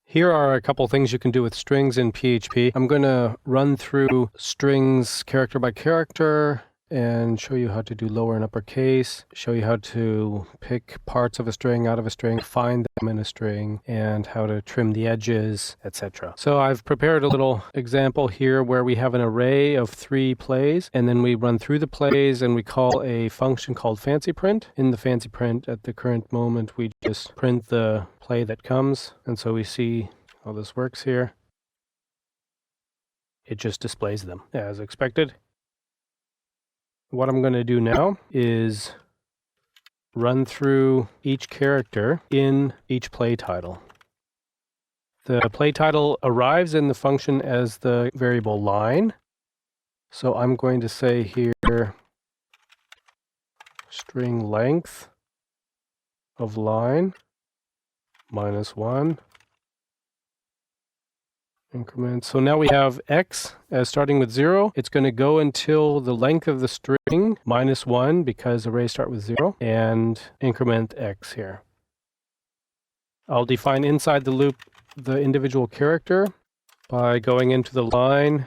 Here are a couple things you can do with strings in PHP. I'm going to run through strings character by character and show you how to do lower and uppercase, show you how to pick parts of a string out of a string, find them in a string, and how to trim the edges, etc. So I've prepared a little example here where we have an array of 3 plays, and then we run through the plays and we call a function called fancyprint. In the fancyprint, at the current moment, we just print the play that comes, and so we see how this works here. It just displays them as expected. What I'm going to do now is run through each character in each play title. The play title arrives in the function as the variable line. So I'm going to say here string length of line -1 increment. So now we have x as starting with 0. It's going to go until the length of the string -1 because arrays start with 0, and increment x here. I'll define inside the loop the individual character by going into the line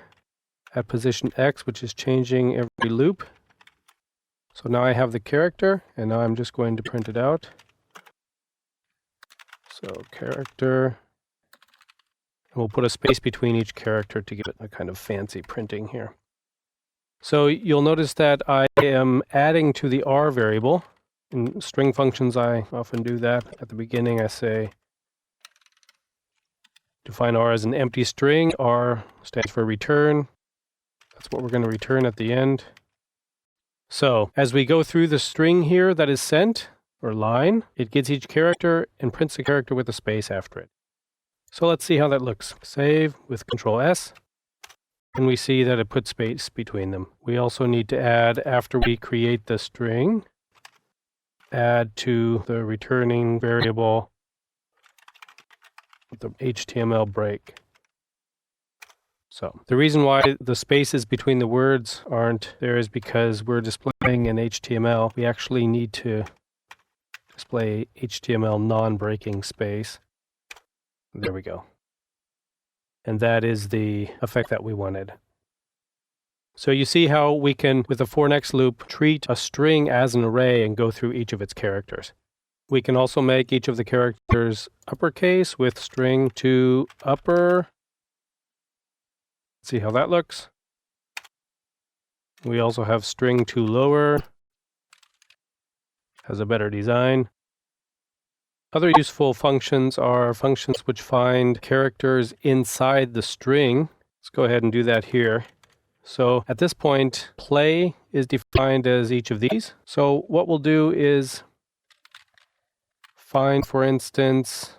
at position x, which is changing every loop. So now I have the character, and now I'm just going to print it out. So character. We'll put a space between each character to give it a kind of fancy printing here. So you'll notice that I am adding to the R variable. In string functions, I often do that. At the beginning, I say define R as an empty string. R stands for return. That's what we're going to return at the end. So as we go through the string here that is sent, or line, it gets each character and prints the character with a space after it. So let's see how that looks. Save with Control S, and we see that it puts space between them. We also need to add, after we create the string, add to the returning variable the HTML break. So the reason why the spaces between the words aren't there is because we're displaying in HTML. We actually need to display HTML non-breaking space. There we go. And that is the effect that we wanted. So you see how we can, with the for next loop, treat a string as an array and go through each of its characters. We can also make each of the characters uppercase with string to upper. See how that looks. We also have string to lower. Has a better design. Other useful functions are functions which find characters inside the string. Let's go ahead and do that here. So at this point, play is defined as each of these. So what we'll do is find, for instance,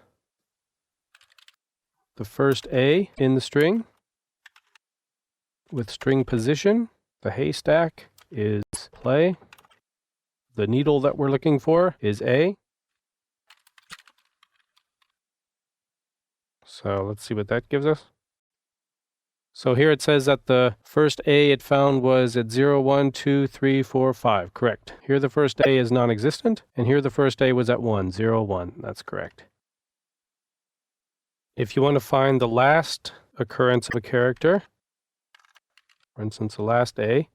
the first A in the string with string position. The haystack is play. The needle that we're looking for is A. So let's see what that gives us. So here it says that the first A it found was at 0, 1, 2, 3, 4, 5. Correct. Here the first A is non-existent, and here the first A was at 1, 0, 1. That's correct. If you want to find the last occurrence of a character, for instance, the last A,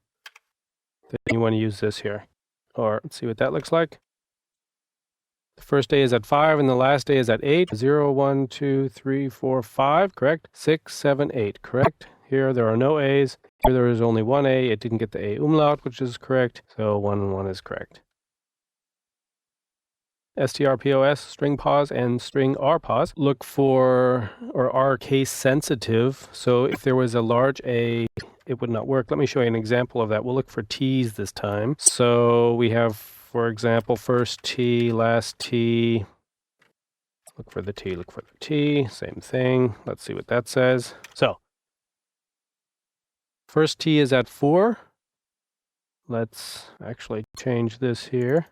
then you want to use this here. Or let's see what that looks like. The first A is at 5, and the last A is at 8. 0, 1, 2, 3, 4, 5, correct? 6, 7, 8, correct? Here there are no A's. Here there is only one A. It didn't get the A umlaut, which is correct. So 1 and 1 is correct. strpos, string pause, and string rpause look for, or are case sensitive. So if there was a large A, it would not work. Let me show you an example of that. We'll look for T's this time. So we have, for example, first T, last T. Look for the T, look for the T. Same thing. Let's see what that says. So, first T is at 4. Let's actually change this here.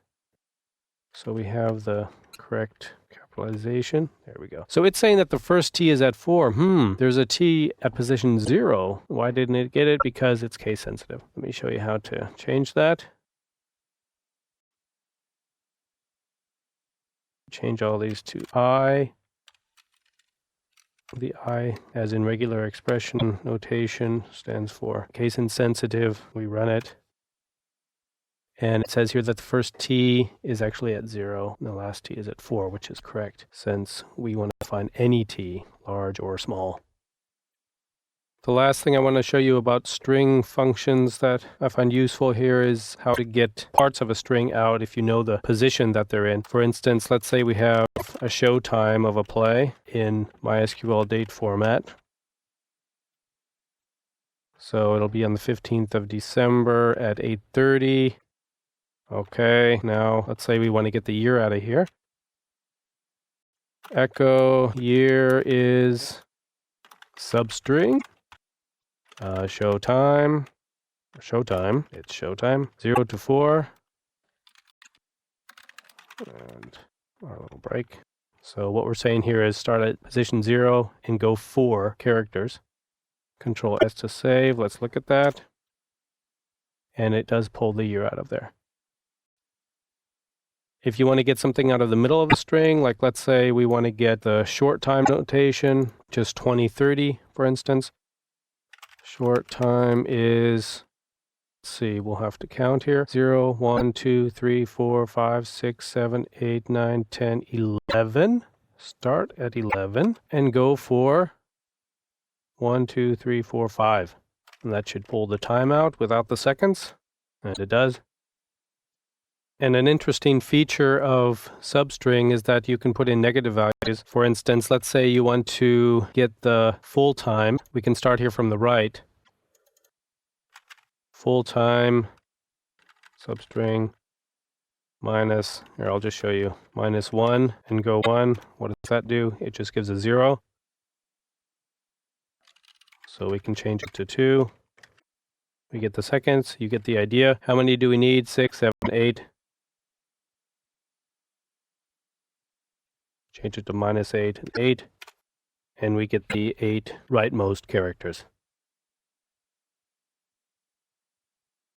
So we have the correct capitalization. There we go. So it's saying that the first T is at 4. There's a T at position 0. Why didn't it get it? Because it's case sensitive. Let me show you how to change that. Change all these to I. The I, as in regular expression notation, stands for case insensitive. We run it. And it says here that the first t is actually at 0, and the last t is at 4, which is correct, since we want to find any t, large or small. The last thing I want to show you about string functions that I find useful here is how to get parts of a string out if you know the position that they're in. For instance, let's say we have a show time of a play in MySQL date format. So it'll be on the 15th of December at 8:30. Okay, now let's say we want to get the year out of here. Echo year is substring. Showtime, it's showtime, 0 to 4, and our little break. So what we're saying here is start at position 0 and go 4 characters. Control S to save, let's look at that. And it does pull the year out of there. If you want to get something out of the middle of the string, like let's say we want to get the short time notation, just 2030, for instance. Short time is, let's see, we'll have to count here. 0, 1, 2, 3, 4, 5, 6, 7, 8, 9, 10, 11. Start at 11 and go for 1, 2, 3, 4, 5. And that should pull the time out without the seconds. And it does. And an interesting feature of substring is that you can put in negative values. For instance, let's say you want to get the full time. We can start here from the right. Full time, substring, minus, here I'll just show you, -1 and go 1. What does that do? It just gives a 0. So we can change it to 2. We get the seconds, you get the idea. How many do we need? 6, 7, 8. Change it to -8 and 8, and we get the 8 rightmost characters.